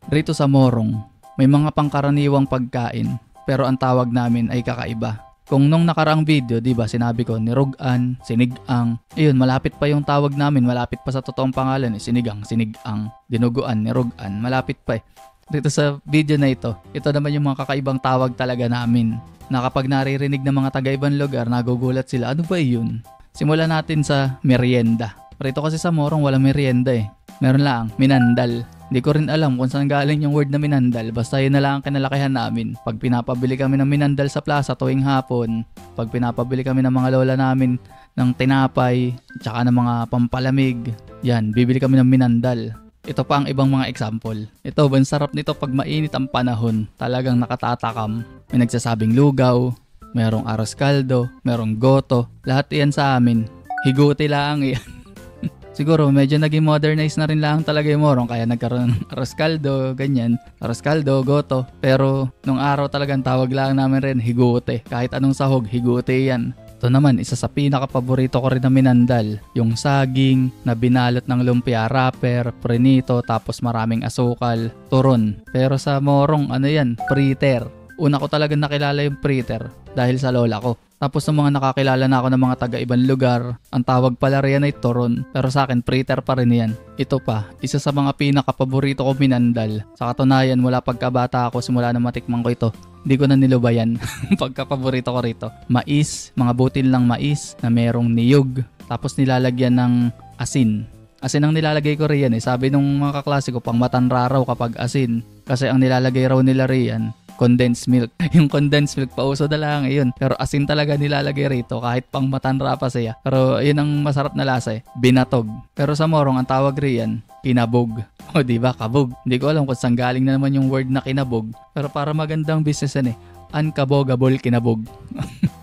Rito sa Morong, may mga pangkaraniwang pagkain pero ang tawag namin ay kakaiba. Kung nung nakaraang video, di ba, sinabi ko nirugan, sinigang. Ayun, malapit pa yung tawag namin, malapit pa sa totoong pangalan, sinigang, sinigang, dinuguan, nirugan, malapit pa eh. Dito sa video na ito naman yung mga kakaibang tawag talaga namin. Na kapag naririnig ng mga taga-ibang lugar, nagugulat sila, ano ba yun? Simulan natin sa merienda. Rito kasi sa Morong, wala merienda eh. Meron lang, minandal. Hindi ko rin alam kung saan galing yung word na minandal. Basta yun na lang ang kinalakihan namin. Pag pinapabili kami ng minandal sa plaza tuwing hapon, pag pinapabili kami ng mga lola namin ng tinapay, tsaka ng mga pampalamig, yan, bibili kami ng minandal. Ito pa ang ibang mga example. Ito, ang sarap nito pag mainit ang panahon. Talagang nakatatakam. May nagsasabing lugaw, merong aros kaldo, merong goto. Lahat yan sa amin. Higuti lang yan. Siguro medyo naging modernize na rin lang talaga yung Morong kaya nagkaroon ng aros kaldo, ganyan. Aros kaldo, goto. Pero nung araw talagang tawag lang namin rin higute. Kahit anong sahog, higute yan. Ito naman, isa sa pinaka-paborito ko rin na minandal. Yung saging na binalot ng lumpia, wrapper, prenito, tapos maraming asukal, turon. Pero sa Morong, ano yan, priter. Una ko talagang nakilala yung priter dahil sa lola ko. Tapos ng mga nakakilala na ako ng mga taga-ibang lugar, ang tawag pala riyan ay turon. Pero sa akin, priter pa rin yan. Ito pa, isa sa mga pinaka-paborito ko minandal. Sa katunayan, mula pagkabata ako, simula na matikman ko ito, hindi ko na nilubayan. Pagka-paborito ko rito. Mais, mga butil ng mais na merong niyog. Tapos nilalagyan ng asin. Asin ang nilalagay ko riyan eh. Sabi nung mga kaklase ko, pang matanra raw kapag asin. Kasi ang nilalagay raw nila riyan, condensed milk. Yung condensed milk, pauso na lang yun. Pero asin talaga nilalagay rito kahit pang matanra pa siya. Pero yun ang masarap na lasa eh. Binatog. Pero sa Morong, ang tawag riyan, kinabog. O diba, kabog. Hindi ko alam kung saan galing na naman yung word na kinabog. Pero para magandang business yan eh. Unkabogable kinabog.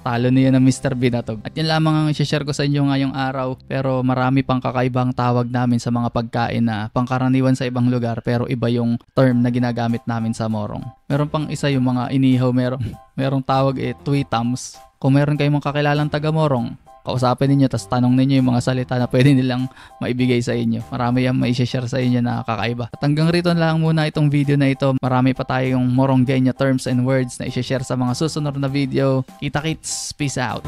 Talo niya ng Mr. Binatog. At yan lamang ang i-share ko sa inyo ngayong araw. Pero marami pang kakaibang tawag namin sa mga pagkain na pangkaraniwan sa ibang lugar. Pero iba yung term na ginagamit namin sa Morong. Meron pang isa yung mga inihaw. Merong tawag tweetams. Kung meron kayong mga kakilalang taga Morong, kausapin ninyo, tas tanong ninyo yung mga salita na pwede nilang maibigay sa inyo. Marami yung mai-share sa inyo na kakaiba. At hanggang rito na lang muna itong video na ito. Marami pa tayong Moronggenya terms and words na i-share sa mga susunod na video. Kita-kits! Peace out!